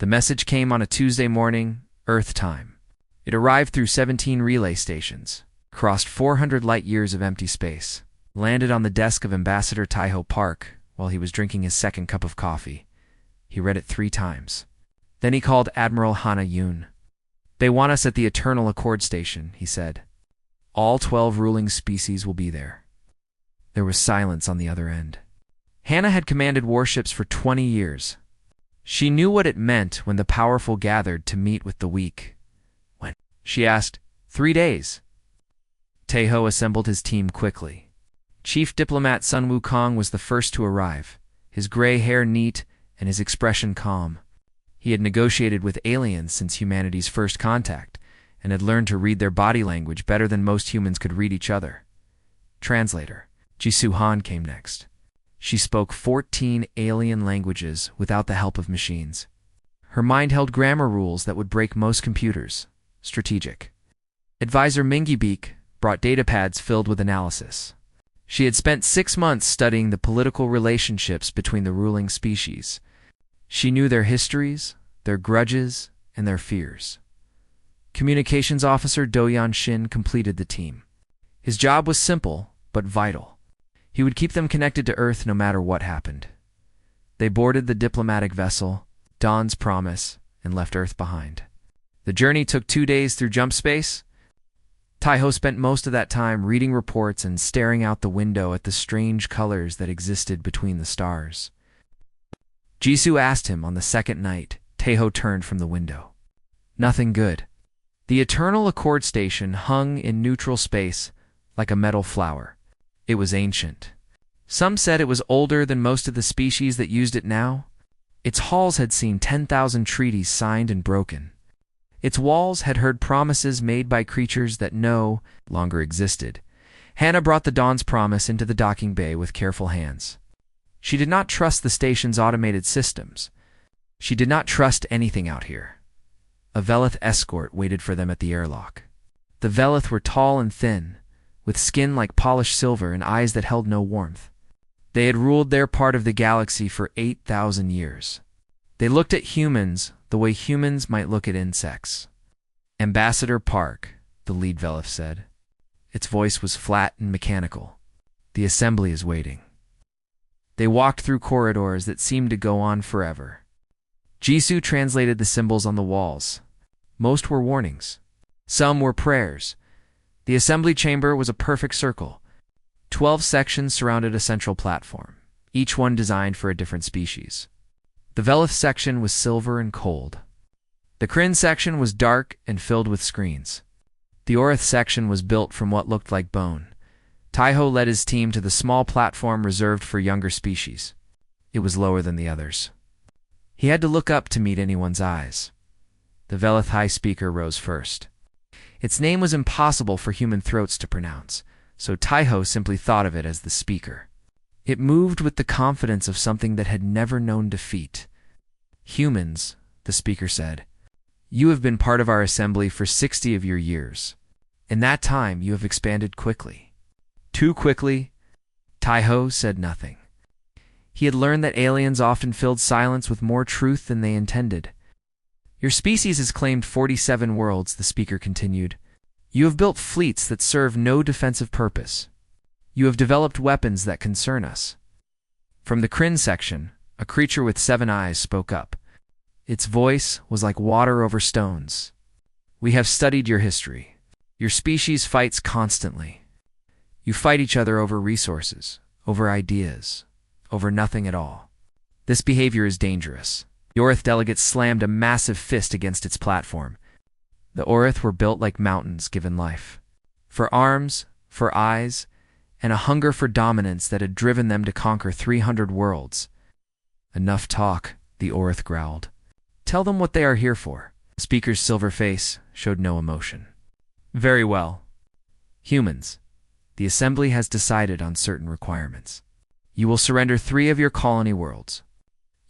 The message came on a Tuesday morning, Earth time. It arrived through 17 relay stations, crossed 400 light-years of empty space, landed on the desk of Ambassador Taiho Park while he was drinking his second cup of coffee. He read it 3 times. Then he called Admiral Hana Yoon. "They want us at the Eternal Accord Station," he said. "All 12 ruling species will be there." There was silence on the other end. Hana had commanded warships for 20 years. She knew what it meant when the powerful gathered to meet with the weak. "When?" she asked. 3 days. Taiho assembled his team quickly. Chief Diplomat Sun Wukong was the first to arrive, his gray hair neat and his expression calm. He had negotiated with aliens since humanity's first contact and had learned to read their body language better than most humans could read each other. Translator Jisoo Han came next. She spoke 14 alien languages without the help of machines. Her mind held grammar rules that would break most computers. Strategic. Advisor Mingybeek brought datapads filled with analysis. She had spent 6 months studying the political relationships between the ruling species. She knew their histories, their grudges, and their fears. Communications Officer Do-Yan Shin completed the team. His job was simple, but vital. He would keep them connected to Earth no matter what happened. They boarded the diplomatic vessel, Dawn's Promise, and left Earth behind. The journey took 2 days through jump space. Taiho spent most of that time reading reports and staring out the window at the strange colors that existed between the stars. Jisoo asked him on the second night. Taiho turned from the window. Nothing good. The Eternal Accord Station hung in neutral space like a metal flower. It was ancient. Some said it was older than most of the species that used it now. Its halls had seen 10,000 treaties signed and broken. Its walls had heard promises made by creatures that no longer existed. Hana brought the Dawn's Promise into the docking bay with careful hands. She did not trust the station's automated systems. She did not trust anything out here. A Velith escort waited for them at the airlock. The Velith were tall and thin, with skin like polished silver and eyes that held no warmth. They had ruled their part of the galaxy for 8,000 years. They looked at humans the way humans might look at insects. "Ambassador Park," the lead Velith said. Its voice was flat and mechanical. "The assembly is waiting." They walked through corridors that seemed to go on forever. Jisoo translated the symbols on the walls. Most were warnings. Some were prayers. The assembly chamber was a perfect circle. 12 sections surrounded a central platform, each one designed for a different species. The Velith section was silver and cold. The Kryn section was dark and filled with screens. The Orith section was built from what looked like bone. Taiho led his team to the small platform reserved for younger species. It was lower than the others. He had to look up to meet anyone's eyes. The Velith High Speaker rose first. Its name was impossible for human throats to pronounce, so Taiho simply thought of it as the Speaker. It moved with the confidence of something that had never known defeat. "Humans," the Speaker said, "you have been part of our assembly for 60 of your years. In that time, you have expanded quickly." Too quickly. Taiho said nothing. He had learned that aliens often filled silence with more truth than they intended. "Your species has claimed 47 worlds," the Speaker continued. "You have built fleets that serve no defensive purpose. You have developed weapons that concern us." From the Kryn section, a creature with 7 eyes spoke up. Its voice was like water over stones. "We have studied your history. Your species fights constantly. You fight each other over resources, over ideas, over nothing at all. This behavior is dangerous." The Orith delegate slammed a massive fist against its platform. The Orith were built like mountains given life. For arms, for eyes, and a hunger for dominance that had driven them to conquer 300 worlds. "Enough talk," the Orith growled. "Tell them what they are here for." The Speaker's silver face showed no emotion. "Very well. Humans, the Assembly has decided on certain requirements. You will surrender 3 of your colony worlds.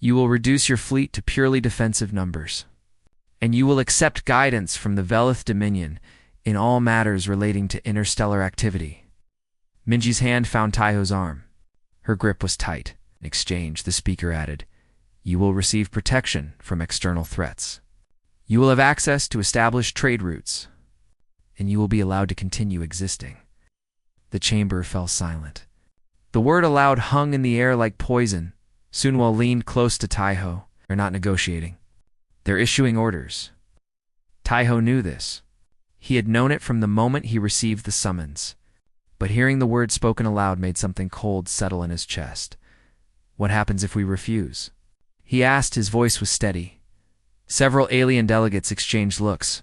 You will reduce your fleet to purely defensive numbers. And you will accept guidance from the Velith Dominion in all matters relating to interstellar activity." Minji's hand found Taiho's arm. Her grip was tight. In exchange, the Speaker added, You will receive protection from external threats. You will have access to established trade routes, and you will be allowed to continue existing. The chamber fell silent. The word aloud hung in the air like poison. Sunwoo leaned close to Taiho. They're not negotiating. They're issuing orders. Taiho knew this. He had known it from the moment he received the summons. But hearing the word spoken aloud made something cold settle in his chest. What happens if we refuse? He asked, his voice was steady. Several alien delegates exchanged looks.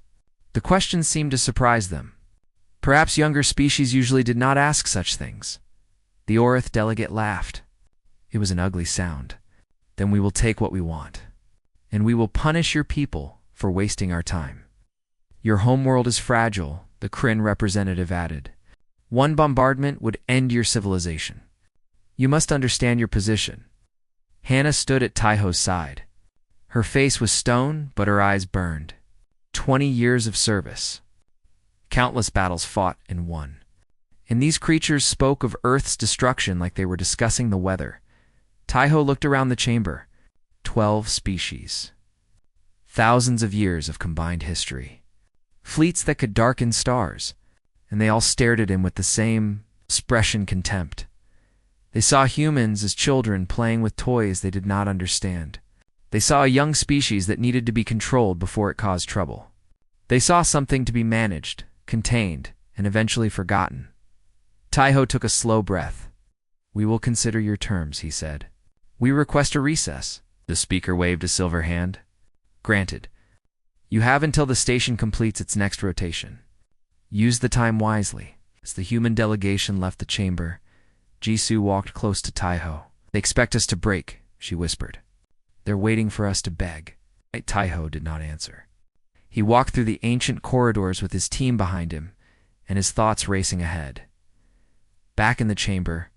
The question seemed to surprise them. Perhaps younger species usually did not ask such things. The Orith delegate laughed. It was an ugly sound. Then we will take what we want. And we will punish your people for wasting our time. Your homeworld is fragile, the Kryn representative added. One bombardment would end your civilization. You must understand your position. Hannah stood at Taiho's side. Her face was stone, but her eyes burned. 20 years of service. Countless battles fought and won. And these creatures spoke of Earth's destruction like they were discussing the weather. Taiho looked around the chamber. 12 species. Thousands of years of combined history. Fleets that could darken stars. And they all stared at him with the same expression, contempt. They saw humans as children playing with toys they did not understand. They saw a young species that needed to be controlled before it caused trouble. They saw something to be managed, contained, and eventually forgotten. Taiho took a slow breath. We will consider your terms, he said. We request a recess. The speaker waved a silver hand. Granted. You have until the station completes its next rotation. Use the time wisely. As the human delegation left the chamber, Jisoo walked close to Taiho. They expect us to break, she whispered. They're waiting for us to beg. Taiho did not answer. He walked through the ancient corridors with his team behind him, and his thoughts racing ahead. Back in the chamber,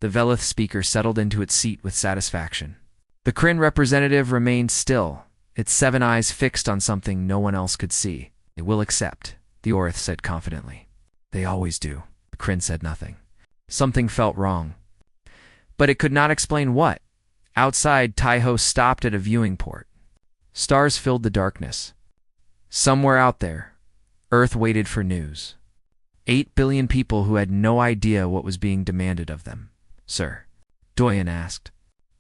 the Velith speaker settled into its seat with satisfaction. The Kryn representative remained still, its 7 eyes fixed on something no one else could see. They will accept, the Orith said confidently. They always do. The Kryn said nothing. Something felt wrong. But it could not explain what. Outside, Taiho stopped at a viewing port. Stars filled the darkness. Somewhere out there, Earth waited for news. 8 billion people who had no idea what was being demanded of them. Sir, Doyen asked,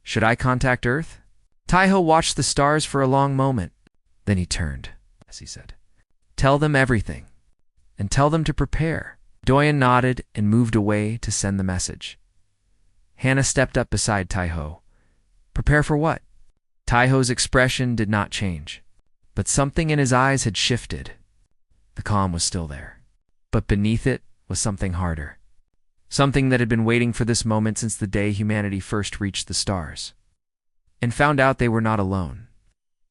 should I contact Earth? Taiho watched the stars for a long moment. Then he turned, as he said, tell them everything, and tell them to prepare. Doyen nodded and moved away to send the message. Hannah stepped up beside Taiho. Prepare for what? Taiho's expression did not change, but something in his eyes had shifted. The calm was still there, but beneath it was something harder. Something that had been waiting for this moment since the day humanity first reached the stars. And found out they were not alone.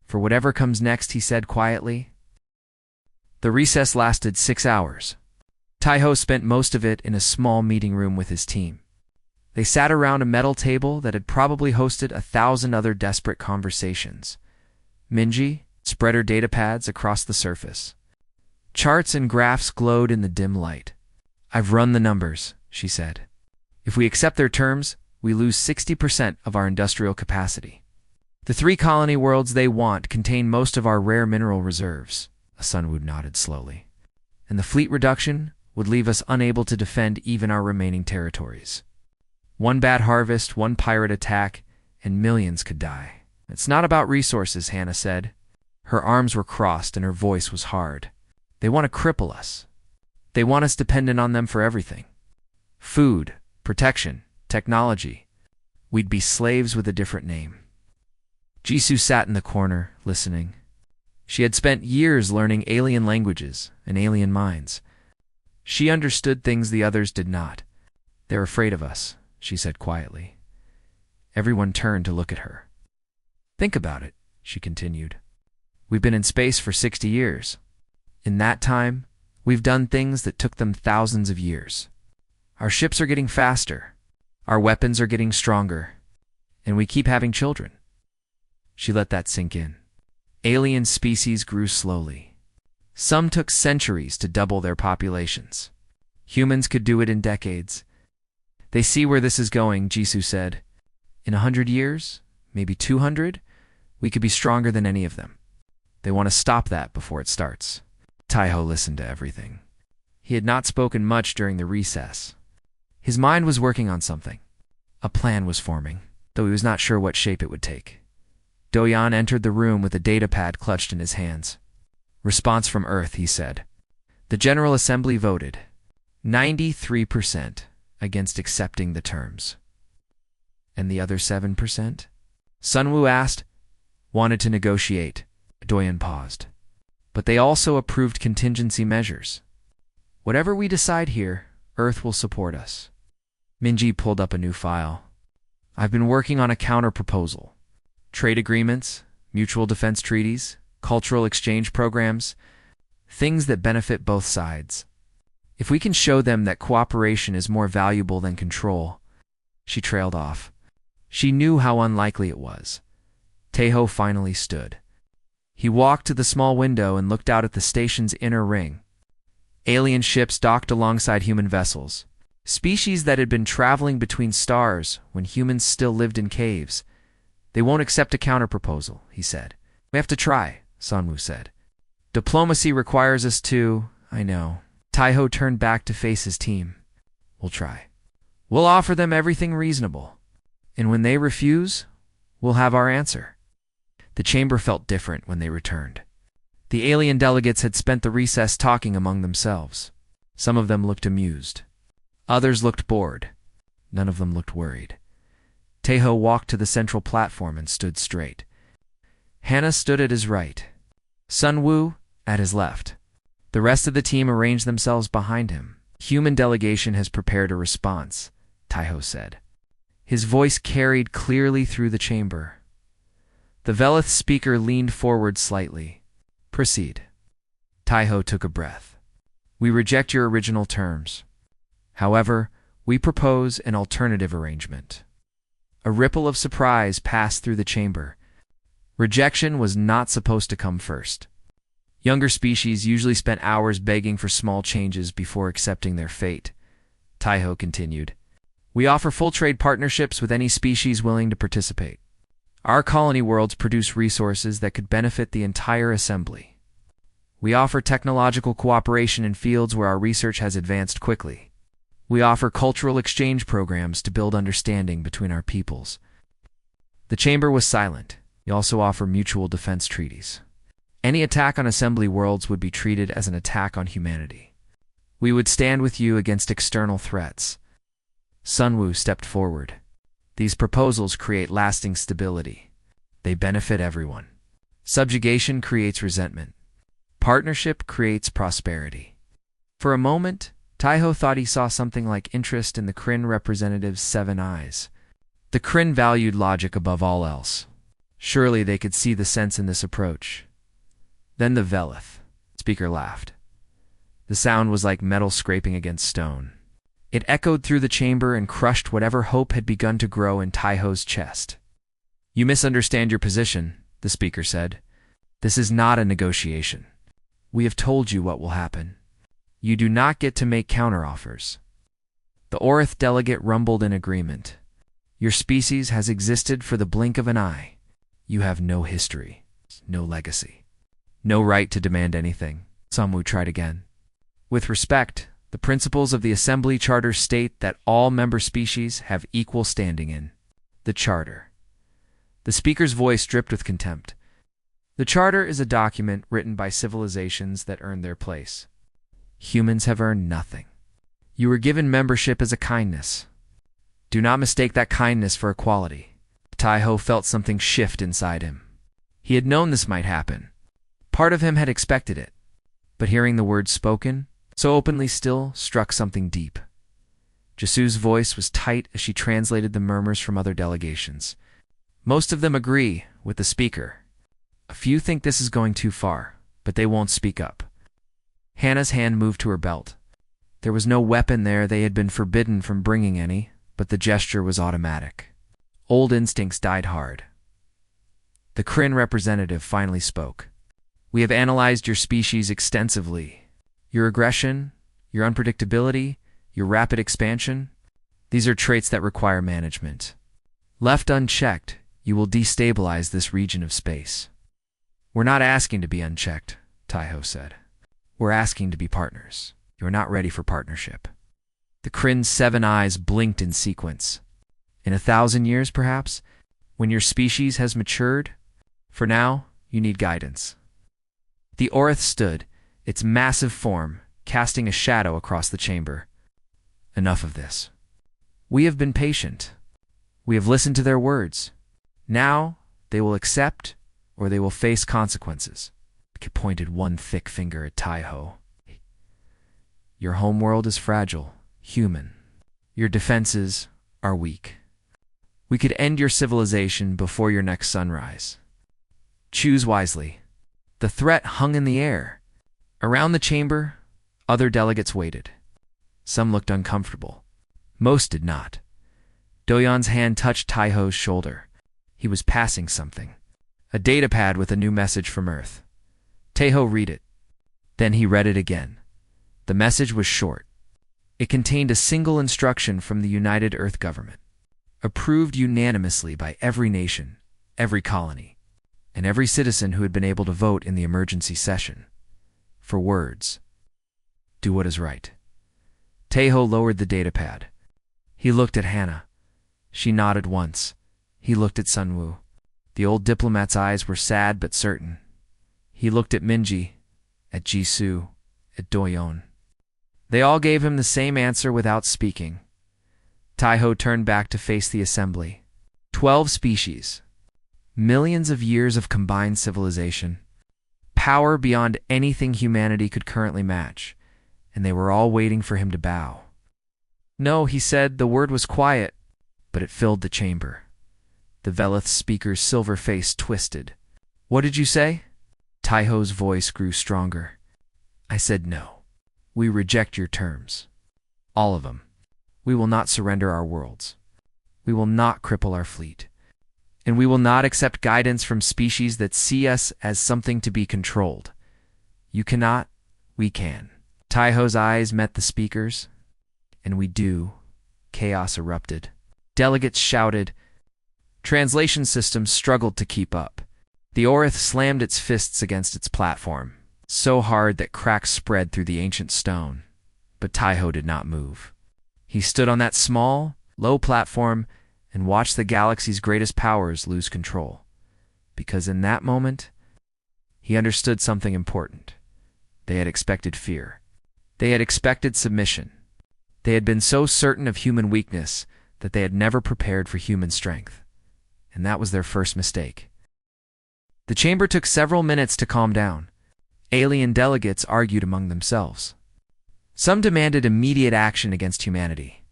For whatever comes next, he said quietly. The recess lasted 6 hours. Taiho spent most of it in a small meeting room with his team. They sat around a metal table that had probably hosted 1,000 other desperate conversations. Minji spread her data pads across the surface. Charts and graphs glowed in the dim light. I've run the numbers, she said. If we accept their terms, we lose 60% of our industrial capacity. The 3 colony worlds they want contain most of our rare mineral reserves. Sunwoo nodded slowly. And the fleet reduction would leave us unable to defend even our remaining territories. One bad harvest, one pirate attack, and millions could die. It's not about resources, Hannah said. Her arms were crossed and her voice was hard. They want to cripple us. They want us dependent on them for everything. Food, protection, technology. We'd be slaves with a different name. Jisoo sat in the corner, listening. She had spent years learning alien languages and alien minds. She understood things the others did not. They're afraid of us, she said quietly. Everyone turned to look at her. Think about it, she continued. We've been in space for 60 years. In that time, we've done things that took them thousands of years. Our ships are getting faster. Our weapons are getting stronger. And we keep having children. She let that sink in. Alien species grew slowly. Some took centuries to double their populations. Humans could do it in decades. They see where this is going, Jisoo said. In 100 years, maybe 200. We could be stronger than any of them. They want to stop that before it starts. Taiho listened to everything. He had not spoken much during the recess. His mind was working on something. A plan was forming, though he was not sure what shape it would take. Doyan entered the room with a datapad clutched in his hands. Response from Earth, he said. The General Assembly voted 93% against accepting the terms. And the other 7%? Sunwoo asked. Wanted to negotiate. Doyan paused. But they also approved contingency measures. Whatever we decide here, Earth will support us. Minji pulled up a new file. I've been working on a counter-proposal. Trade agreements, mutual defense treaties, cultural exchange programs, things that benefit both sides. If we can show them that cooperation is more valuable than control. She trailed off. She knew how unlikely it was. Taiho finally stood. He walked to the small window and looked out at the station's inner ring. Alien ships docked alongside human vessels. Species that had been traveling between stars when humans still lived in caves. They won't accept a counterproposal, he said. We have to try, Sunwoo said. Diplomacy requires us to, I know. Taiho turned back to face his team. We'll try. We'll offer them everything reasonable. And when they refuse, we'll have our answer. The chamber felt different when they returned. The alien delegates had spent the recess talking among themselves. Some of them looked amused. Others looked bored. None of them looked worried. Taiho walked to the central platform and stood straight. Hannah stood at his right. Sunwoo at his left. The rest of the team arranged themselves behind him. Human delegation has prepared a response, Taiho said. His voice carried clearly through the chamber. The Velith speaker leaned forward slightly. Proceed. Taiho took a breath. We reject your original terms. However, we propose an alternative arrangement. A ripple of surprise passed through the chamber. Rejection was not supposed to come first. Younger species usually spent hours begging for small changes before accepting their fate. Taiho continued. We offer full trade partnerships with any species willing to participate. Our colony worlds produce resources that could benefit the entire assembly. We offer technological cooperation in fields where our research has advanced quickly. We offer cultural exchange programs to build understanding between our peoples. The chamber was silent. We also offer mutual defense treaties. Any attack on assembly worlds would be treated as an attack on humanity. We would stand with you against external threats. Sunwoo stepped forward. These proposals create lasting stability. They benefit everyone. Subjugation creates resentment. Partnership creates prosperity. For a moment, Taiho thought he saw something like interest in the Kryn representative's 7 eyes. The Kryn valued logic above all else. Surely they could see the sense in this approach. Then the Velith speaker laughed. The sound was like metal scraping against stone. It echoed through the chamber and crushed whatever hope had begun to grow in Taiho's chest. You misunderstand your position, the speaker said. This is not a negotiation. We have told you what will happen. You do not get to make counteroffers. The Orith delegate rumbled in agreement. Your species has existed for the blink of an eye. You have no history, no legacy, no right to demand anything. Sunwoo tried again. With respect, the principles of the Assembly Charter state that all member species have equal standing in the Charter. The speaker's voice dripped with contempt. The Charter is a document written by civilizations that earned their place. Humans have earned nothing. You were given membership as a kindness. Do not mistake that kindness for equality. Taiho felt something shift inside him. He had known this might happen. Part of him had expected it. But hearing the words spoken, so openly still, struck something deep. Jisu's voice was tight as she translated the murmurs from other delegations. Most of them agree with the speaker. A few think this is going too far, but they won't speak up. Hannah's hand moved to her belt. There was no weapon there. They had been forbidden from bringing any, but the gesture was automatic. Old instincts died hard. The Kryn representative finally spoke. We have analyzed your species extensively. Your aggression, your unpredictability, your rapid expansion, these are traits that require management. Left unchecked, You will destabilize this region of space. We're not asking to be unchecked, Taiho said. We're asking to be partners. You're not ready for partnership. The Kryn's 7 eyes blinked in sequence. In 1,000 years, perhaps, when your species has matured? For now, you need guidance. The Orth stood, its massive form casting a shadow across the chamber. Enough of this. We have been patient. We have listened to their words. Now, they will accept, or they will face consequences. He pointed one thick finger at Taiho. Your homeworld is fragile, human. Your defenses are weak. We could end your civilization before your next sunrise. Choose wisely. The threat hung in the air. Around the chamber, other delegates waited. Some looked uncomfortable. Most did not. Doyan's hand touched Taiho's shoulder. He was passing something. A datapad with a new message from Earth. Taiho read it. Then he read it again. The message was short. It contained a single instruction from the United Earth Government, approved unanimously by every nation, every colony, and every citizen who had been able to vote in the emergency session. For words. Do what is right. Taiho lowered the datapad. He looked at Hannah. She nodded once. He looked at Sunwoo. The old diplomat's eyes were sad but certain. He looked at Minji, at Jisoo, at Doyon. They all gave him the same answer without speaking. Taiho turned back to face the assembly. 12 species. Millions of years of combined civilization. Power beyond anything humanity could currently match. And they were all waiting for him to bow. No, he said, the word was quiet, but it filled the chamber. The Velith speaker's silver face twisted. What did you say? Taiho's voice grew stronger. I said no. We reject your terms. All of them. We will not surrender our worlds. We will not cripple our fleet. And we will not accept guidance from species that see us as something to be controlled. You cannot, we can. Taiho's eyes met the speaker's. And we do. Chaos erupted. Delegates shouted. Translation systems struggled to keep up. The Orth slammed its fists against its platform, so hard that cracks spread through the ancient stone. But Taiho did not move. He stood on that small, low platform and watched the galaxy's greatest powers lose control. Because in that moment, he understood something important. They had expected fear. They had expected submission. They had been so certain of human weakness that they had never prepared for human strength. And that was their first mistake. The chamber took several minutes to calm down. Alien delegates argued among themselves. Some demanded immediate action against humanity.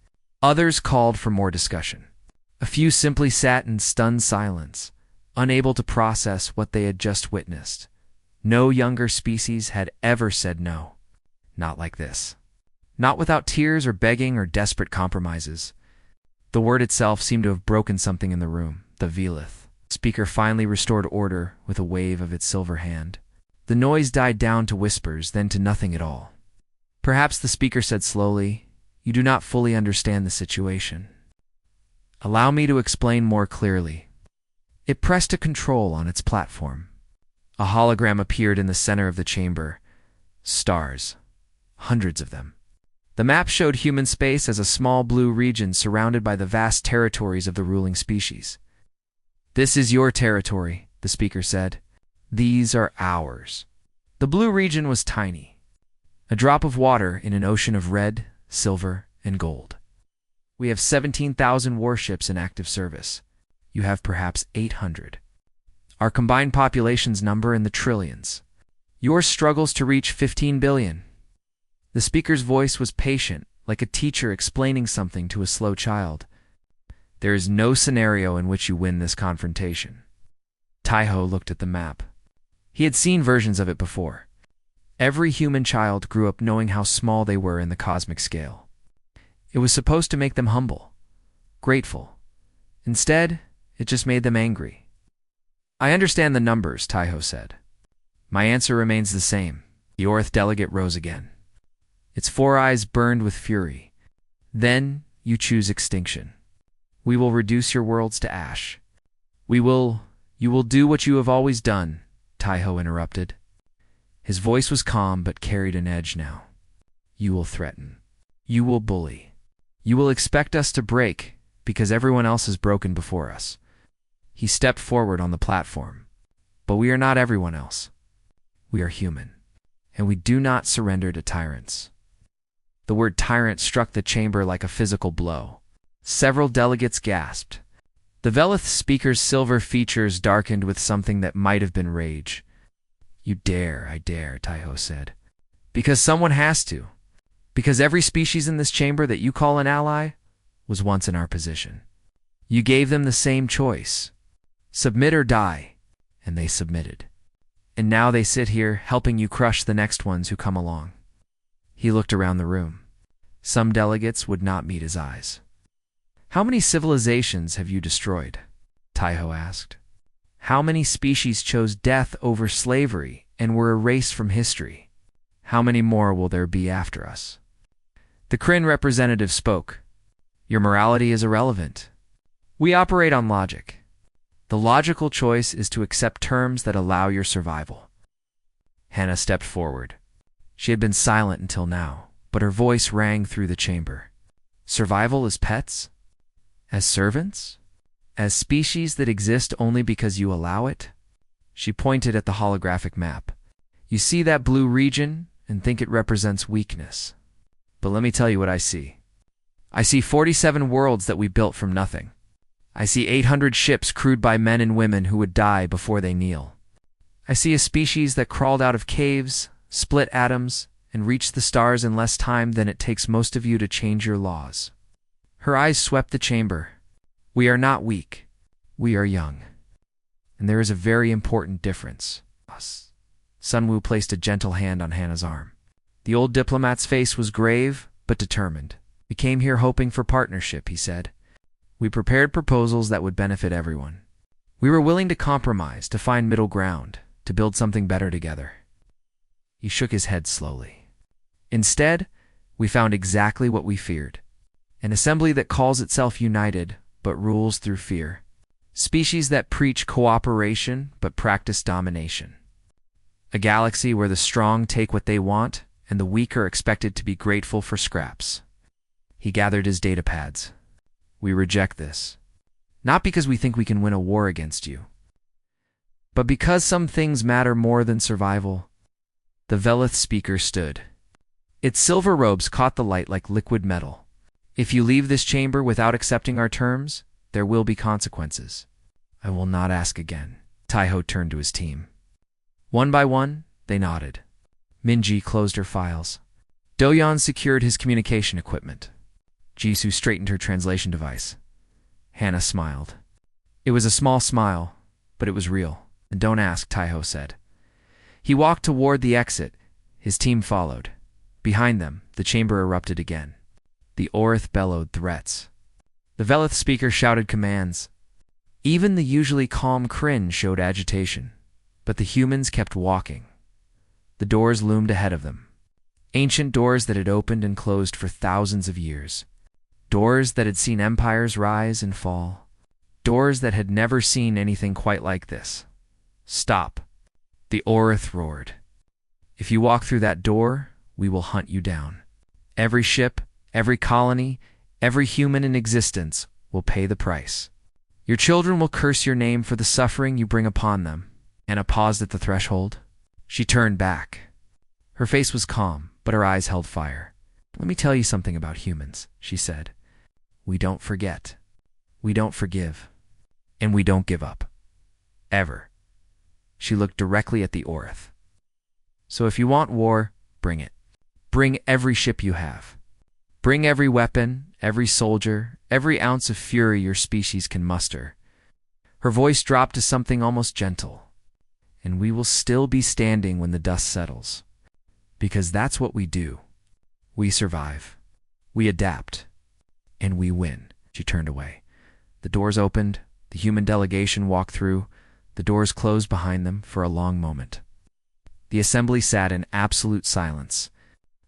Others called for more discussion. A few simply sat in stunned silence, unable to process what they had just witnessed. No younger species had ever said no. Not like this. Not without tears or begging or desperate compromises. The word itself seemed to have broken something in the room. The Velith speaker finally restored order with a wave of its silver hand. The noise died down to whispers, then to nothing at all. Perhaps the speaker said slowly, "You do not fully understand the situation. Allow me to explain more clearly." It pressed a control on its platform. A hologram appeared in the center of the chamber. Stars. Hundreds of them. The map showed human space as a small blue region surrounded by the vast territories of the ruling species. This is your territory, the speaker said. These are ours. The blue region was tiny. A drop of water in an ocean of red, silver, and gold. We have 17,000 warships in active service. You have perhaps 800. Our combined populations number in the trillions. Yours struggles to reach 15 billion. The speaker's voice was patient, like a teacher explaining something to a slow child. There is no scenario in which you win this confrontation. Taiho looked at the map. He had seen versions of it before. Every human child grew up knowing how small they were in the cosmic scale. It was supposed to make them humble, grateful. Instead, it just made them angry. I understand the numbers, Taiho said. My answer remains the same. The Orth delegate rose again. Its 4 eyes burned with fury. Then you choose extinction. We will reduce your worlds to ash. You will do what you have always done, Taiho interrupted. His voice was calm but carried an edge now. You will threaten. You will bully. You will expect us to break because everyone else has broken before us. He stepped forward on the platform. But we are not everyone else. We are human, and we do not surrender to tyrants. The word tyrant struck the chamber like a physical blow. Several delegates gasped. The Velith speaker's silver features darkened with something that might have been rage. You dare, I dare, Taiho said. Because someone has to. Because every species in this chamber that you call an ally was once in our position. You gave them the same choice. Submit or die. And they submitted. And now they sit here helping you crush the next ones who come along. He looked around the room. Some delegates would not meet his eyes. How many civilizations have you destroyed? Taiho asked. How many species chose death over slavery and were erased from history? How many more will there be after us? The Kryn representative spoke. Your morality is irrelevant. We operate on logic. The logical choice is to accept terms that allow your survival. Hannah stepped forward. She had been silent until now, but her voice rang through the chamber. Survival as pets? As servants? As species that exist only because you allow it? She pointed at the holographic map. You see that blue region and think it represents weakness. But let me tell you what I see. I see 47 worlds that we built from nothing. I see 800 ships crewed by men and women who would die before they kneel. I see a species that crawled out of caves, split atoms, and reached the stars in less time than it takes most of you to change your laws. Her eyes swept the chamber. We are not weak. We are young. And there is a very important difference. Sunwoo placed a gentle hand on Hannah's arm. The old diplomat's face was grave, but determined. We came here hoping for partnership, he said. We prepared proposals that would benefit everyone. We were willing to compromise, to find middle ground, to build something better together. He shook his head slowly. Instead, we found exactly what we feared. An assembly that calls itself united, but rules through fear. Species that preach cooperation, but practice domination. A galaxy where the strong take what they want, and the weak are expected to be grateful for scraps. He gathered his data pads. We reject this. Not because we think we can win a war against you, but because some things matter more than survival. The Velith speaker stood. Its silver robes caught the light like liquid metal. If you leave this chamber without accepting our terms, there will be consequences. I will not ask again. Taiho turned to his team. One by one, they nodded. Minji closed her files. Doyon secured his communication equipment. Jisoo straightened her translation device. Hannah smiled. It was a small smile, but it was real. And don't ask, Taiho said. He walked toward the exit. His team followed. Behind them, the chamber erupted again. The Orith bellowed threats. The Velith speaker shouted commands. Even the usually calm Kryn showed agitation. But the humans kept walking. The doors loomed ahead of them. Ancient doors that had opened and closed for thousands of years. Doors that had seen empires rise and fall. Doors that had never seen anything quite like this. Stop. The Orith roared. If you walk through that door, we will hunt you down. Every ship, every colony, every human in existence will pay the price. Your children will curse your name for the suffering you bring upon them. Anna paused at the threshold. She turned back. Her face was calm, but her eyes held fire. Let me tell you something about humans, she said. We don't forget. We don't forgive. And we don't give up. Ever. She looked directly at the Orith. So if you want war, bring it. Bring every ship you have. Bring every weapon, every soldier, every ounce of fury your species can muster. Her voice dropped to something almost gentle. And we will still be standing when the dust settles. Because that's what we do. We survive. We adapt. And we win. She turned away. The doors opened. The human delegation walked through. The doors closed behind them for a long moment. The assembly sat in absolute silence.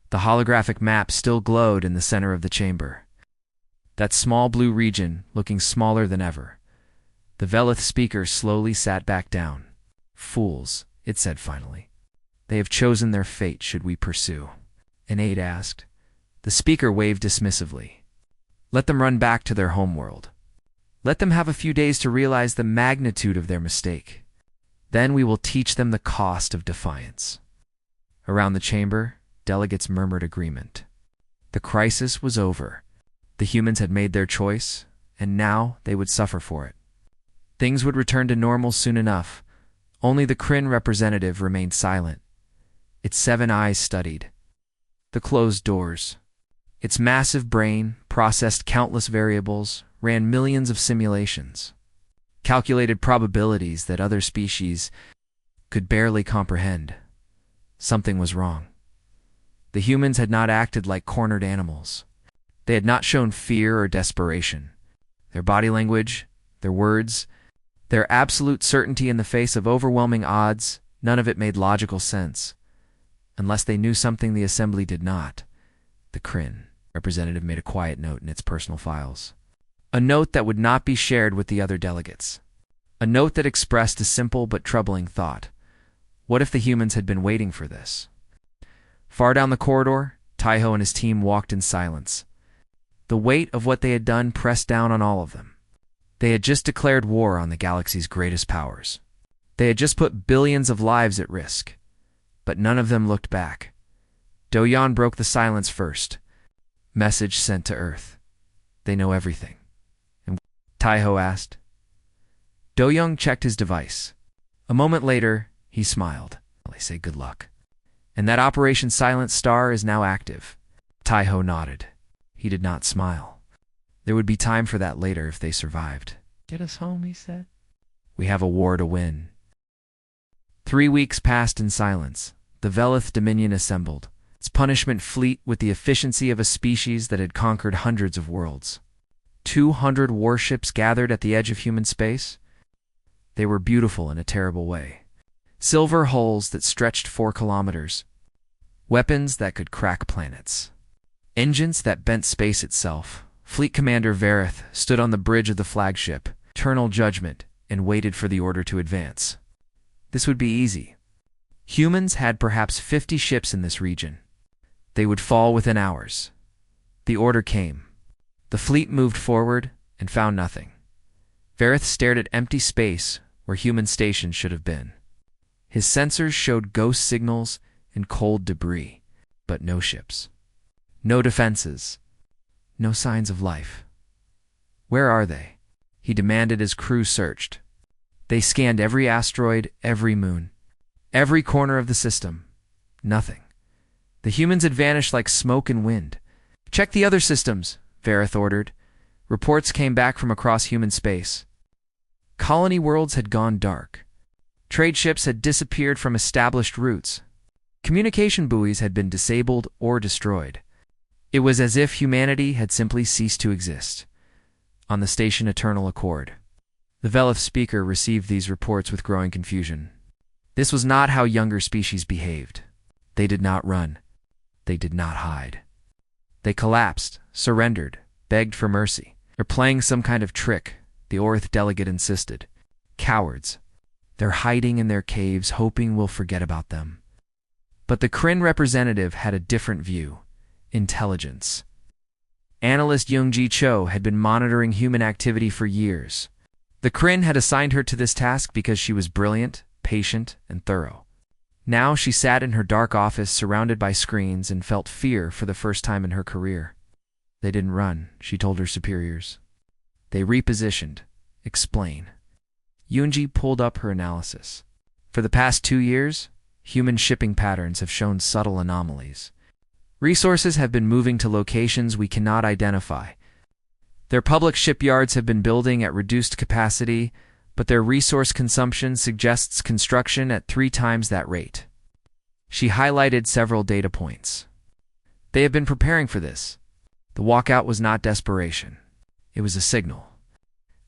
The holographic map still glowed in the center of the chamber. That small blue region, looking smaller than ever. The Velith speaker slowly sat back down. "Fools," it said finally. "They have chosen their fate should we pursue." An aide asked. The speaker waved dismissively. "Let them run back to their homeworld. Let them have a few days to realize the magnitude of their mistake. Then we will teach them the cost of defiance." Around the chamber, delegates murmured agreement. The crisis was over. The humans had made their choice, and now they would suffer for it. Things would return to normal soon enough. Only the Kryn representative remained silent. Its 7 eyes studied the closed doors. Its massive brain processed countless variables, ran millions of simulations, calculated probabilities that other species could barely comprehend. Something was wrong. The humans had not acted like cornered animals. They had not shown fear or desperation. Their body language, their words, their absolute certainty in the face of overwhelming odds, none of it made logical sense. Unless they knew something the assembly did not. The Kryn representative made a quiet note in its personal files. A note that would not be shared with the other delegates. A note that expressed a simple but troubling thought. What if the humans had been waiting for this? Far down the corridor, Taiho and his team walked in silence. The weight of what they had done pressed down on all of them. They had just declared war on the galaxy's greatest powers. They had just put billions of lives at risk. But none of them looked back. Do-Yan broke the silence first. Message sent to Earth. "They know everything." And Taiho asked. Do-Yan checked his device. A moment later, he smiled. "They say good luck. And that Operation Silent Star is now active." Taiho nodded. He did not smile. There would be time for that later if they survived. "Get us home," he said. "We have a war to win." 3 weeks passed in silence. The Velith Dominion assembled, its punishment fleet with the efficiency of a species that had conquered hundreds of worlds. 200 warships gathered at the edge of human space. They were beautiful in a terrible way. Silver hulls that stretched 4 kilometers. Weapons that could crack planets. Engines that bent space itself. Fleet Commander Vareth stood on the bridge of the flagship, Eternal Judgment, and waited for the order to advance. This would be easy. Humans had perhaps 50 ships in this region. They would fall within hours. The order came. The fleet moved forward and found nothing. Vareth stared at empty space where human stations should have been. His sensors showed ghost signals and cold debris, but no ships. No defenses. No signs of life. "Where are they?" he demanded as crew searched. They scanned every asteroid, every moon, every corner of the system. Nothing. The humans had vanished like smoke and wind. "Check the other systems," Vareth ordered. Reports came back from across human space. Colony worlds had gone dark. Trade ships had disappeared from established routes. Communication buoys had been disabled or destroyed. It was as if humanity had simply ceased to exist. On the station Eternal Accord. The Velith speaker received these reports with growing confusion. This was not how younger species behaved. They did not run. They did not hide. They collapsed, surrendered, begged for mercy. "They're playing some kind of trick," the Orth delegate insisted. "Cowards. They're hiding in their caves, hoping we'll forget about them." But the Kryn representative had a different view. Intelligence. Analyst Youngji Cho had been monitoring human activity for years. The Kryn had assigned her to this task because she was brilliant, patient, and thorough. Now she sat in her dark office surrounded by screens and felt fear for the first time in her career. They didn't run, she told her superiors. They repositioned. Explain. Yoonji pulled up her analysis. For the past 2 years, human shipping patterns have shown subtle anomalies. Resources have been moving to locations we cannot identify. Their public shipyards have been building at reduced capacity, but their resource consumption suggests construction at 3 times that rate. She highlighted several data points. They have been preparing for this. The walkout was not desperation. It was a signal.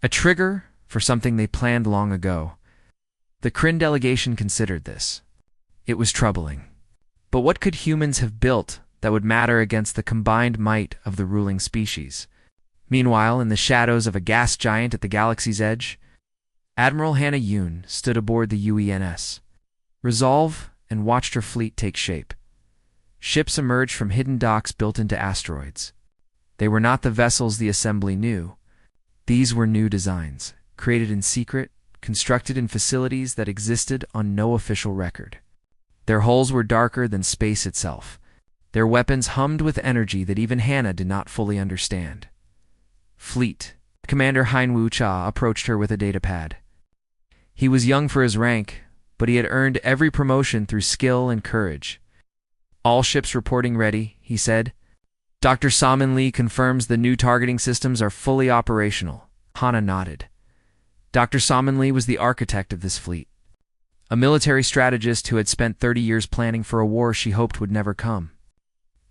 A trigger for something they planned long ago. The Kryn delegation considered this. It was troubling. But what could humans have built that would matter against the combined might of the ruling species? Meanwhile, in the shadows of a gas giant at the galaxy's edge, Admiral Hannah Yoon stood aboard the UENS Resolve and watched her fleet take shape. Ships emerged from hidden docks built into asteroids. They were not the vessels the assembly knew. These were new designs, created in secret, constructed in facilities that existed on no official record. Their hulls were darker than space itself. Their weapons hummed with energy that even Hannah did not fully understand. Fleet. Commander Hein Wu Cha approached her with a datapad. He was young for his rank, but he had earned every promotion through skill and courage. All ships reporting ready, he said. Dr. Salman Lee confirms the new targeting systems are fully operational. Hannah nodded. Dr. Salman Lee was the architect of this fleet, a military strategist who had spent 30 years planning for a war she hoped would never come.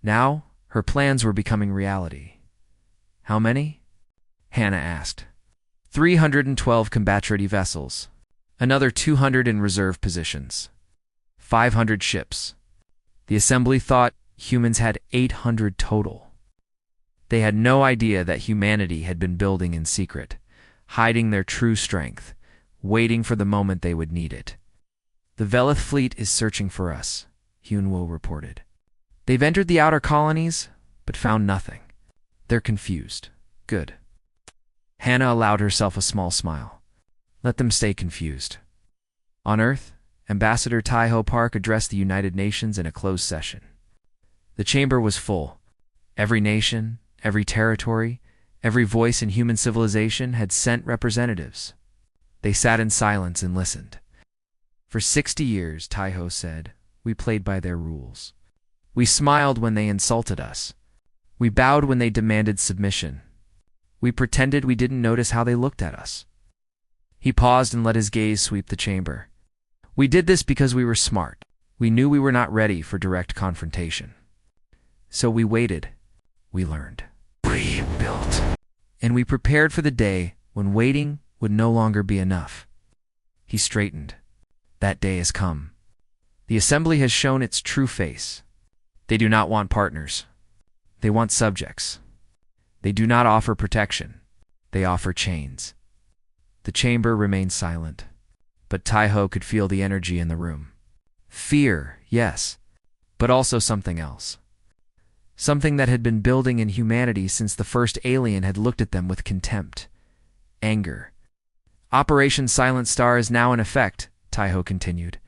Now, her plans were becoming reality. How many? Hannah asked. 312 combat-ready vessels, another 200 in reserve positions, 500 ships. The assembly thought humans had 800 total. They had no idea that humanity had been building in secret, hiding their true strength, waiting for the moment they would need it. The Velith fleet is searching for us, Hyun-Woo reported. They've entered the outer colonies, but found nothing. They're confused. Good. Hannah allowed herself a small smile. Let them stay confused. On Earth, Ambassador Tai-Ho Park addressed the United Nations in a closed session. The chamber was full. Every nation, every territory, every voice in human civilization had sent representatives. They sat in silence and listened. For 60 years, Tai-Ho said, we played by their rules. We smiled when they insulted us. We bowed when they demanded submission. We pretended we didn't notice how they looked at us. He paused and let his gaze sweep the chamber. We did this because we were smart. We knew we were not ready for direct confrontation. So we waited. We learned. We built. And we prepared for the day when waiting would no longer be enough. He straightened. That day has come. The assembly has shown its true face. They do not want partners. They want subjects. They do not offer protection. They offer chains. The chamber remained silent, but Tai-Ho could feel the energy in the room. Fear, yes, but also something else. Something that had been building in humanity since the first alien had looked at them with contempt. Anger. Operation Silent Star is now in effect, Tai-Ho continued.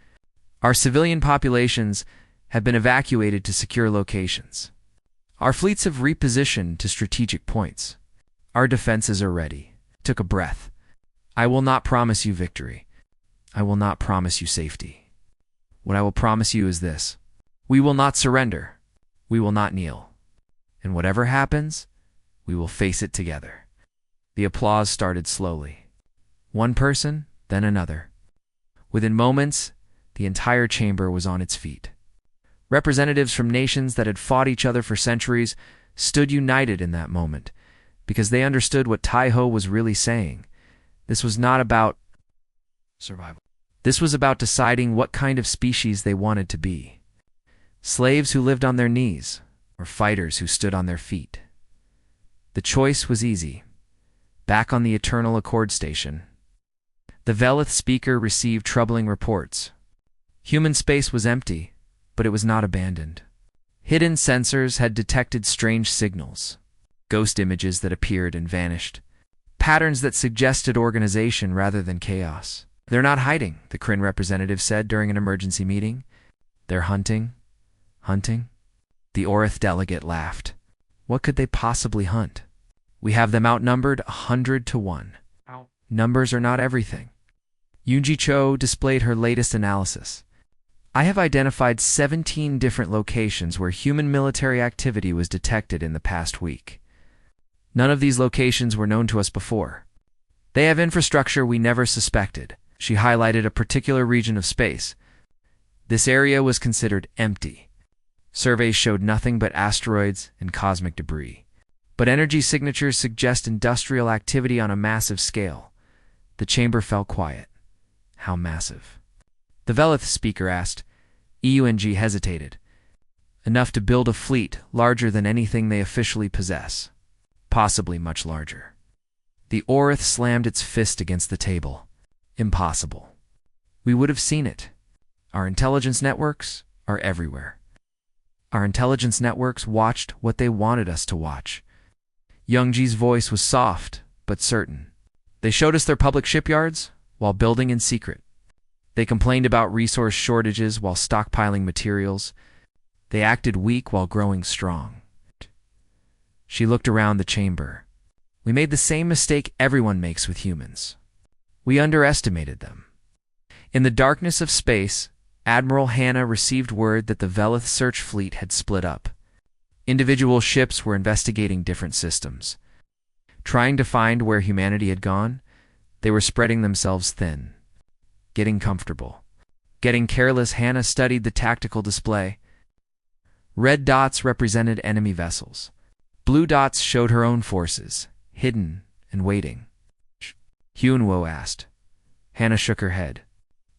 Our civilian populations have been evacuated to secure locations. Our fleets have repositioned to strategic points. Our defenses are ready. Took a breath. I will not promise you victory. I will not promise you safety. What I will promise you is this. We will not surrender. We will not kneel. And whatever happens, we will face it together. The applause started slowly. One person, then another. Within moments, the entire chamber was on its feet. Representatives from nations that had fought each other for centuries stood united in that moment, because they understood what Tai-Ho was really saying. This was not about survival. This was about deciding what kind of species they wanted to be. Slaves who lived on their knees, or fighters who stood on their feet. The choice was easy. Back on the Eternal Accord Station, the Velith speaker received troubling reports. Human space was empty, but it was not abandoned. Hidden sensors had detected strange signals, ghost images that appeared and vanished, patterns that suggested organization rather than chaos. They're not hiding, the Kryn representative said during an emergency meeting. They're hunting. Hunting? The Orith delegate laughed. What could they possibly hunt? We have them outnumbered 100 to 1. Ow. Numbers are not everything. Yoonji Cho displayed her latest analysis. I have identified 17 different locations where human military activity was detected in the past week. None of these locations were known to us before. They have infrastructure we never suspected. She highlighted a particular region of space. This area was considered empty. Surveys showed nothing but asteroids and cosmic debris. But energy signatures suggest industrial activity on a massive scale. The chamber fell quiet. How massive? The Velith speaker asked. EUNG hesitated. Enough to build a fleet larger than anything they officially possess. Possibly much larger. The Orith slammed its fist against the table. Impossible. We would have seen it. Our intelligence networks are everywhere. Our intelligence networks watched what they wanted us to watch. Youngji's voice was soft, but certain. They showed us their public shipyards while building in secret. They complained about resource shortages while stockpiling materials. They acted weak while growing strong. She looked around the chamber. We made the same mistake everyone makes with humans. We underestimated them. In the darkness of space, Admiral Hannah received word that the Velith search fleet had split up. Individual ships were investigating different systems. Trying to find where humanity had gone, they were spreading themselves thin. Getting comfortable. Getting careless, Hannah studied the tactical display. Red dots represented enemy vessels. Blue dots showed her own forces, hidden and waiting. Hyunwoo asked. Hannah shook her head.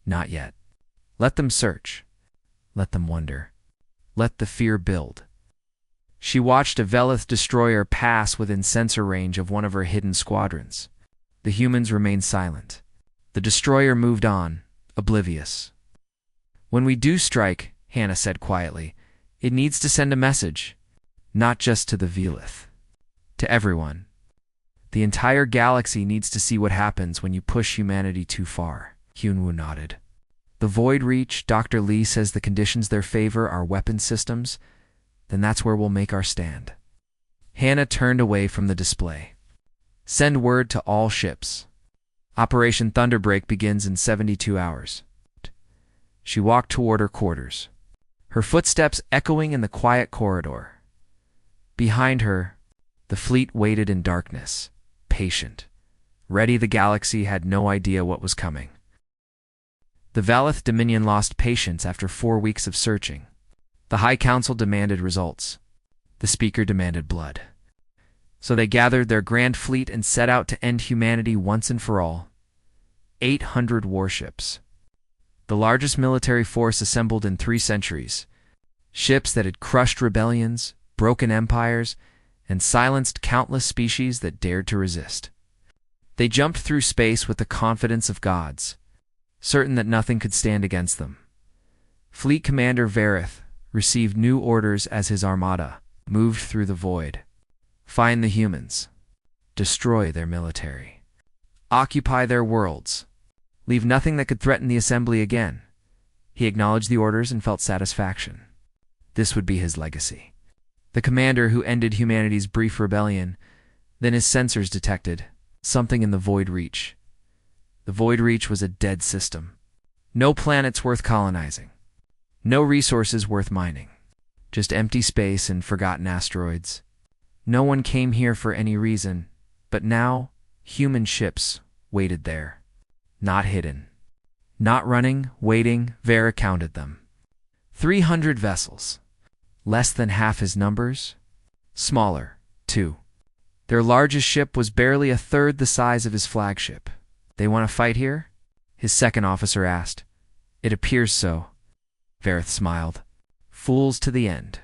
Not yet. Let them search. Let them wonder. Let the fear build. She watched a Velith destroyer pass within sensor range of one of her hidden squadrons. The humans remained silent. The destroyer moved on, oblivious. When we do strike, Hannah said quietly, it needs to send a message. Not just to the Velith. To everyone. The entire galaxy needs to see what happens when you push humanity too far. Hyunwoo nodded. The Void Reach, Dr. Lee says the conditions there favor are weapon systems. Then that's where we'll make our stand. Hannah turned away from the display. Send word to all ships. Operation Thunderbreak begins in 72 hours. She walked toward her quarters, her footsteps echoing in the quiet corridor. Behind her, the fleet waited in darkness, patient. Ready, the galaxy had no idea what was coming. The Velith Dominion lost patience after 4 weeks of searching. The High Council demanded results. The Speaker demanded blood. So they gathered their grand fleet and set out to end humanity once and for all. 800 warships. The largest military force assembled in 3 centuries. Ships that had crushed rebellions, broken empires, and silenced countless species that dared to resist. They jumped through space with the confidence of gods, certain that nothing could stand against them. Fleet Commander Varith received new orders as his armada moved through the void. Find the humans. Destroy their military. Occupy their worlds. Leave nothing that could threaten the assembly again. He acknowledged the orders and felt satisfaction. This would be his legacy. The commander who ended humanity's brief rebellion, then his sensors detected something in the Void Reach. The Void Reach was a dead system. No planets worth colonizing. No resources worth mining. Just empty space and forgotten asteroids. No one came here for any reason, but now human ships waited there. Not hidden. Not running, waiting, Vera counted them. 300 vessels. Less than half his numbers. Smaller, too. Their largest ship was barely a third the size of his flagship. They want to fight here? His second officer asked. It appears so. Varith smiled. Fools to the end.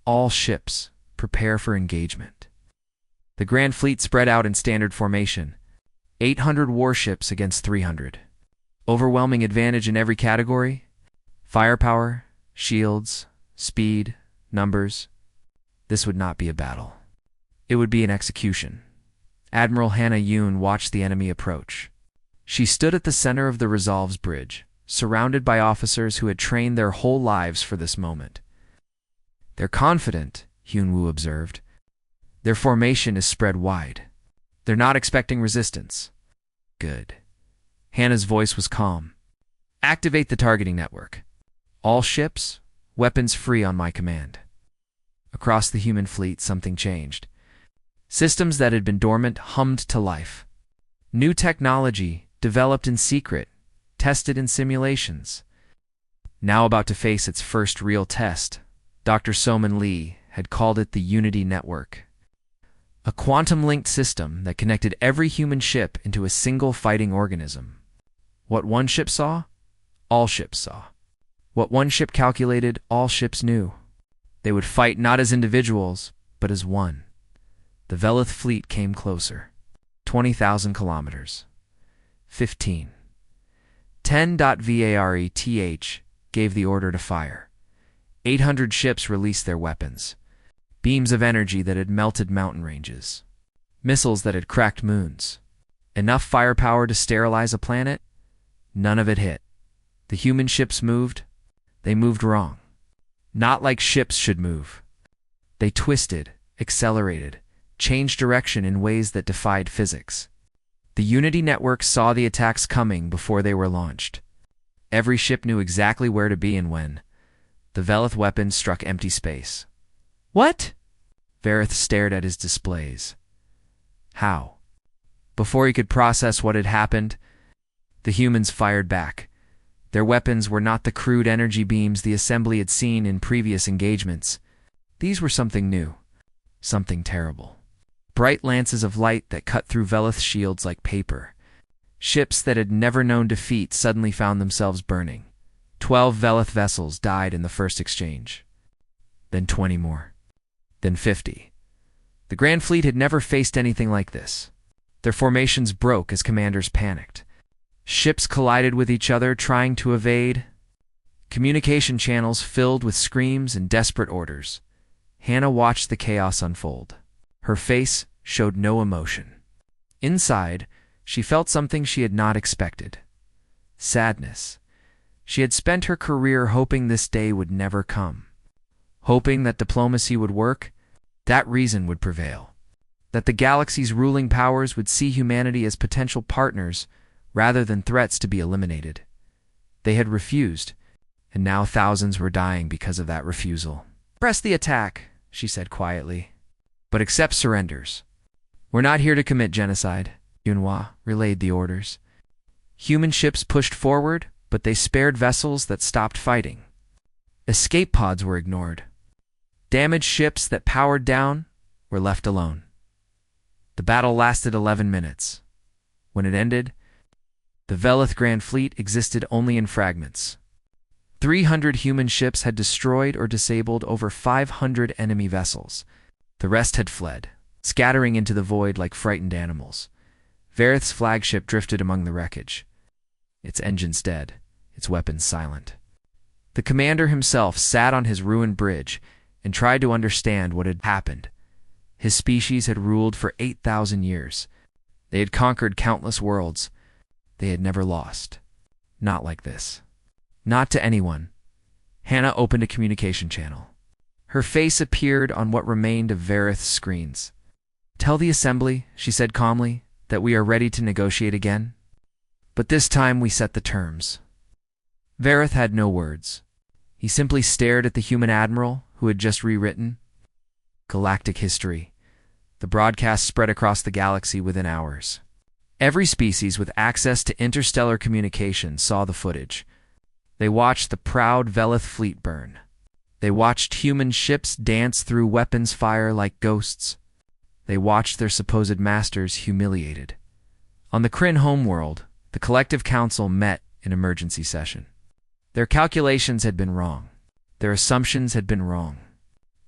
All ships, prepare for engagement. The Grand Fleet spread out in standard formation. 800 warships against 300. Overwhelming advantage in every category. Firepower, shields, speed, numbers. This would not be a battle. It would be an execution. Admiral Hannah Yoon watched the enemy approach. She stood at the center of the Resolve's bridge, surrounded by officers who had trained their whole lives for this moment. They're confident, Hyunwoo observed. Their formation is spread wide. They're not expecting resistance. Good. Hannah's voice was calm. Activate the targeting network. All ships, weapons free on my command. Across the human fleet, something changed. Systems that had been dormant hummed to life. New technology, developed in secret, tested in simulations. Now about to face its first real test, Dr. Soman Lee had called it the Unity Network. A quantum-linked system that connected every human ship into a single fighting organism. What one ship saw, all ships saw. What one ship calculated, all ships knew. They would fight not as individuals, but as one. The Velith fleet came closer. 20,000 kilometers. 15. 10.vareth gave the order to fire. 800 ships released their weapons. Beams of energy that had melted mountain ranges. Missiles that had cracked moons. Enough firepower to sterilize a planet? None of it hit. The human ships moved. They moved wrong. Not like ships should move. They twisted, accelerated, changed direction in ways that defied physics. The Unity network saw the attacks coming before they were launched. Every ship knew exactly where to be and when. The Velith weapon struck empty space. What? Vareth stared at his displays. How? Before he could process what had happened, the humans fired back. Their weapons were not the crude energy beams the assembly had seen in previous engagements. These were something new, something terrible. Bright lances of light that cut through Velith shields like paper. Ships that had never known defeat suddenly found themselves burning. 12 Velith vessels died in the first exchange. Then 20 more. Then 50. The Grand Fleet had never faced anything like this. Their formations broke as commanders panicked. Ships collided with each other, trying to evade. Communication channels filled with screams and desperate orders. Hannah watched the chaos unfold. Her face showed no emotion. Inside, she felt something she had not expected. Sadness. She had spent her career hoping this day would never come. Hoping that diplomacy would work, that reason would prevail. That the galaxy's ruling powers would see humanity as potential partners rather than threats to be eliminated. They had refused, and now thousands were dying because of that refusal. "Press the attack," she said quietly. "But accept surrenders. We're not here to commit genocide," Yunhua relayed the orders. Human ships pushed forward, but they spared vessels that stopped fighting. Escape pods were ignored. Damaged ships that powered down were left alone. The battle lasted 11 minutes. When it ended, the Velith Grand Fleet existed only in fragments. 300 human ships had destroyed or disabled over 500 enemy vessels. The rest had fled, scattering into the void like frightened animals. Vareth's flagship drifted among the wreckage. Its engines dead, its weapons silent. The commander himself sat on his ruined bridge and tried to understand what had happened. His species had ruled for 8,000 years. They had conquered countless worlds. They had never lost. Not like this. Not to anyone. Hannah opened a communication channel. Her face appeared on what remained of Vareth's screens. "Tell the assembly," she said calmly, "that we are ready to negotiate again. But this time we set the terms." Vareth had no words. He simply stared at the human admiral who had just rewritten Galactic history. The broadcast spread across the galaxy within hours. Every species with access to interstellar communication saw the footage. They watched the proud Velith fleet burn. They watched human ships dance through weapons fire like ghosts. They watched their supposed masters humiliated. On the Kryn homeworld, the Collective Council met in emergency session. Their calculations had been wrong. Their assumptions had been wrong.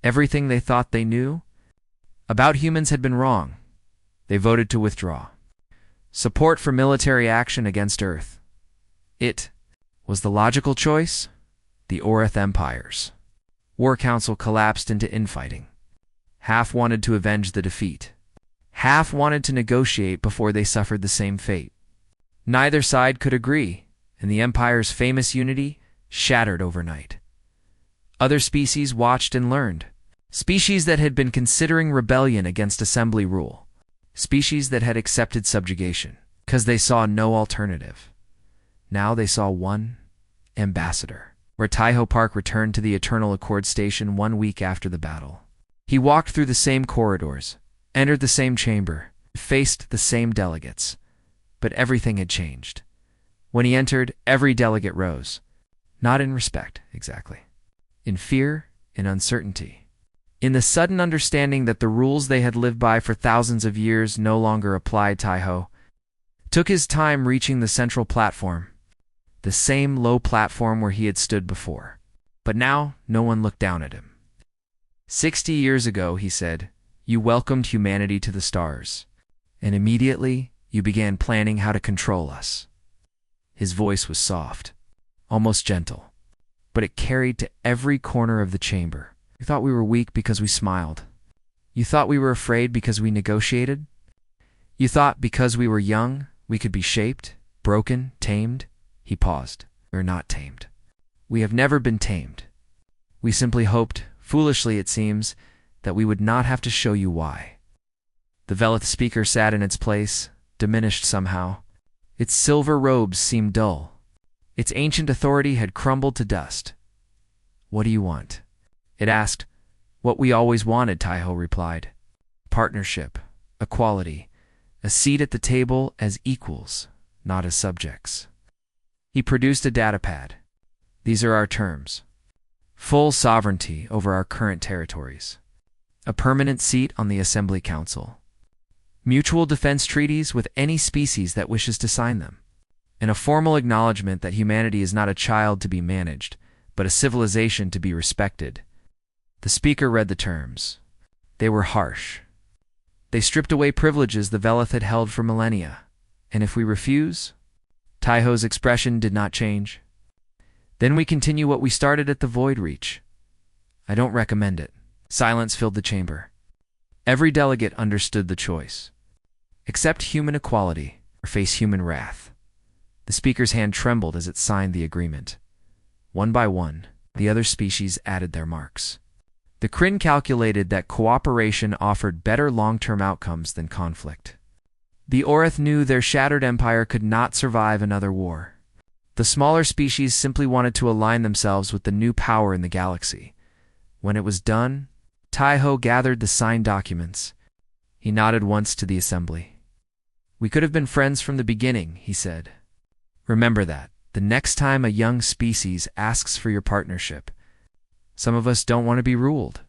Everything they thought they knew about humans had been wrong. They voted to withdraw. Support for military action against Earth. It was the logical choice. The Orith empires. War Council collapsed into infighting. Half wanted to avenge the defeat. Half wanted to negotiate before they suffered the same fate. Neither side could agree, and the Empire's famous unity shattered overnight. Other species watched and learned. Species that had been considering rebellion against assembly rule. Species that had accepted subjugation, because they saw no alternative. Now they saw one ambassador. Where Taiho Park returned to the Eternal Accord Station 1 week after the battle. He walked through the same corridors, entered the same chamber, faced the same delegates. But everything had changed. When he entered, every delegate rose. Not in respect, exactly. In fear, in uncertainty. In the sudden understanding that the rules they had lived by for thousands of years no longer applied. Taiho took his time reaching the central platform. The same low platform where he had stood before. But now, no one looked down at him. 60 years ago, he said, you welcomed humanity to the stars. And immediately, you began planning how to control us. His voice was soft, almost gentle, but it carried to every corner of the chamber. You thought we were weak because we smiled. You thought we were afraid because we negotiated. You thought because we were young, we could be shaped, broken, tamed. He paused. We're not tamed. We have never been tamed. We simply hoped, foolishly it seems, that we would not have to show you why. The Velith speaker sat in its place, diminished somehow. Its silver robes seemed dull. Its ancient authority had crumbled to dust. What do you want? It asked. What we always wanted, Taiho replied. Partnership, equality, a seat at the table as equals, not as subjects. He produced a datapad. These are our terms. Full sovereignty over our current territories. A permanent seat on the Assembly Council. Mutual defense treaties with any species that wishes to sign them. And a formal acknowledgement that humanity is not a child to be managed, but a civilization to be respected. The speaker read the terms. They were harsh. They stripped away privileges the Velith had held for millennia. And if we refuse? Taiho's expression did not change. Then we continue what we started at the Void Reach. I don't recommend it. Silence filled the chamber. Every delegate understood the choice. Accept human equality or face human wrath. The speaker's hand trembled as it signed the agreement. One by one, the other species added their marks. The Kryn calculated that cooperation offered better long-term outcomes than conflict. The Orith knew their shattered empire could not survive another war. The smaller species simply wanted to align themselves with the new power in the galaxy. When it was done, Taiho gathered the signed documents. He nodded once to the assembly. We could have been friends from the beginning, he said. Remember that, the next time a young species asks for your partnership. Some of us don't want to be ruled.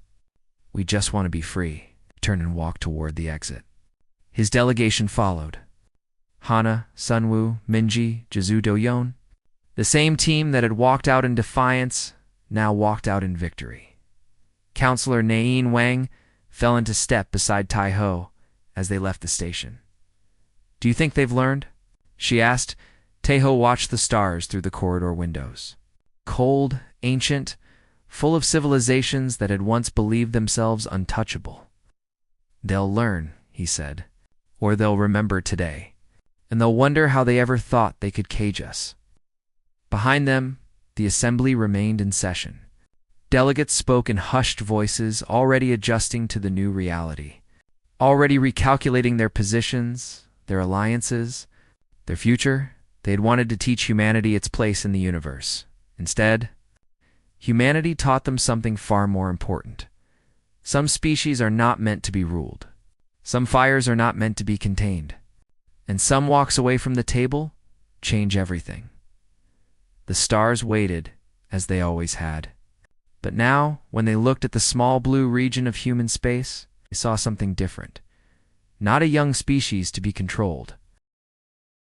We just want to be free. Turn and walk toward the exit. His delegation followed. Hana, Sunwoo, Minji, Jizu Doyon. The same team that had walked out in defiance now walked out in victory. Counselor Nain Wang fell into step beside Taiho as they left the station. Do you think they've learned? She asked. Taiho watched the stars through the corridor windows. Cold, ancient, full of civilizations that had once believed themselves untouchable. They'll learn, he said, or they'll remember today, and they'll wonder how they ever thought they could cage us. Behind them, the assembly remained in session. Delegates spoke in hushed voices, already adjusting to the new reality, already recalculating their positions, their alliances, their future. They had wanted to teach humanity its place in the universe. Instead, humanity taught them something far more important. Some species are not meant to be ruled. Some fires are not meant to be contained. And some walks away from the table change everything. The stars waited, as they always had. But now, when they looked at the small blue region of human space, they saw something different. Not a young species to be controlled,